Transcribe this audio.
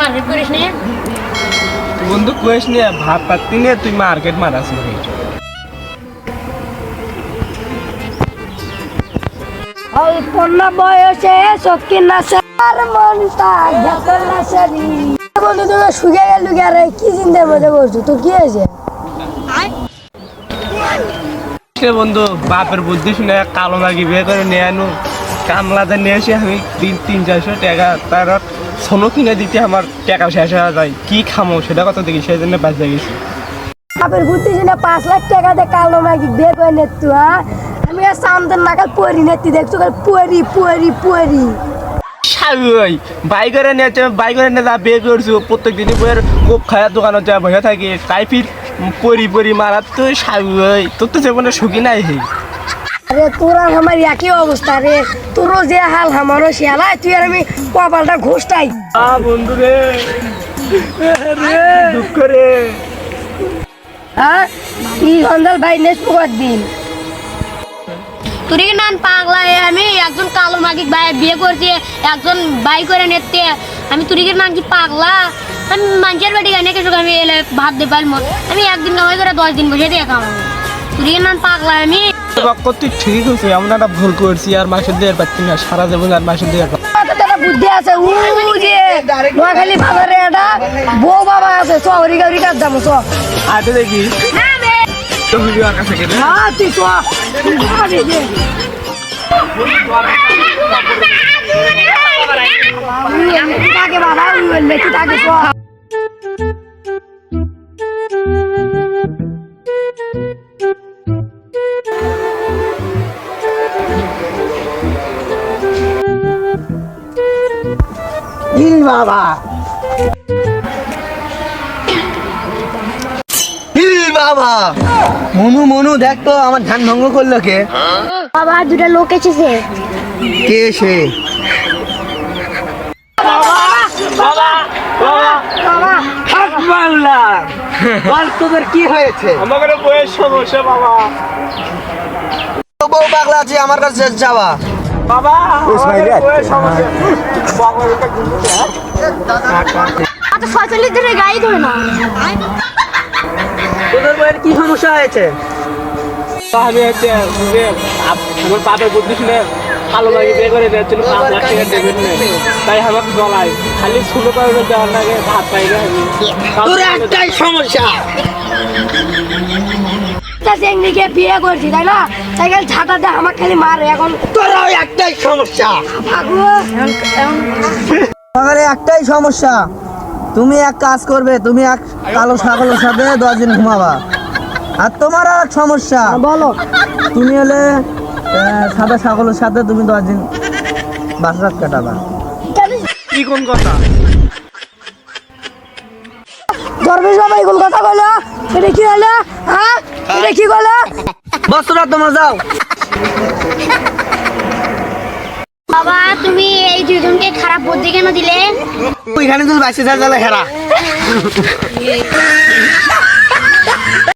market করিস নি বন্ধু কইস নি ভাত পাতি নিয়ে তুই মার্কেট মারাস অল্পনা বয়সে সকিন নাসার মনটা যতন নাসারি বন্ধু তুমি শুকে গেল রে কি চিন্তার মধ্যে বসছো তো কি হয়েছে বন্ধু বাপের বুদ্ধি শুনে কালো মাগি বিয়ে করে নিয়ে আনু কামলাতে নিয়ে এসে আমি 300-400 টাকা তার সোনো কিনে দিতে আমার টাকা শেষ হয়ে যায় কি খামো সেটা কথা দেখি সেই জন্য বাঁচে গেছি বাপের বুদ্ধি শুনে 5 লাখ টাকা দিয়ে কালো মাগি বিয়ে করে নেতু হ্যাঁ আমি আর সামদের নাকাল পরি নেতি দেখছো পরি পরি পরি ওই বাইকের নিয়ে বাইকের নিয়ে যা বিয়ে করছো প্রত্যেক দিনই বইয়ের কোপ খাওয়ার দোকানে যা বসে থাকি তাই ফির পরি মারার তো ওই তোর তো জীবনে সুখী নাই হে আরে তোরা আমার একই অবস্থা রে তোরও যে হাল আমারও সে হাল তুই আর আমি কপালটা ঘোষটাই বন্ধু রে দুঃখ রে হ্যাঁ কি সন্ধ্যাল ভাই নেক্সট প্রকার দিন তুই কি নান পাগলা আমি একজন কালো মাগি বিয়ে করছি একজন বাই করে নিতে আমি তুই কি নান কি পাগলা আমি মানুষের বাড়ি গানে কিছু আমি এলে ভাত দিয়ে পারবো আমি একদিন কামাই করে 10 দিন বসে দিয়ে খাবো তুই কি নান পাগলা আমি তুই ঠিক হয়েছে আমরা একটা ভুল করছি আর মাসের দিয়ে পাচ্ছি না সারা জীবন আর মাসের দিয়ে বুদ্ধি আছে উ যে নোয়াখালী বাজারে এটা বউ বাবা আছে সরি গাড়ি কাজ যাবো সব আগে দেখি আর কাছে গেলে হ্যাঁ তুই সব তাকে বাবা লেখি তাকে সব বাবা বাবা মনু দেখ তো আমার ধান ভঙ্গ করলো কে বাবা দুটা লোক এসেছে কে সে তোদের কি হয়েছে আমাদের বয়স সমস্যা বাবা বউ পাগলা আছে আমার কাছে যাওয়া বাবা বয়স সমস্যা আচ্ছা 45 দিনের গাড়ি ধরে না তোদের বউয়ের কি সমস্যা হয়েছে আমি হচ্ছে আমার বাপের বুদ্ধি শুনে কালো মাগি বিয়ে করে দিয়েছিল 5 লাখ টাকা দেবেন তাই আমাকে গলায় খালি ছোটো করে দেওয়ার লাগে ভাত পাই না তোর একটাই সমস্যা চেঙ্গিকে বিয়ে করছি তাই না সাইকেল ছাতা দিয়ে আমাকে খালি মারে এখন তোর একটাই সমস্যা আমার একটাই সমস্যা তুমি এক কাজ করবে তুমি এক কালো ছাগলের সাথে 10 দিন ঘুমাবা আর তোমার আর এক সমস্যা বলো তুমি হলে সাদা ছাগলের সাথে তুমি 10 দিন বাসরাত কাটাবা কি কোন কথা দরবেশ বাবা এগুলো কথা বলো এটা কি হলো হ্যাঁ এটা কি বলো বসরা তোমরা যাও বাবা তুমি এই দুজনকে খারাপ বুদ্ধি কেন দিলে ওইখানে তুমি 22,000 হেরা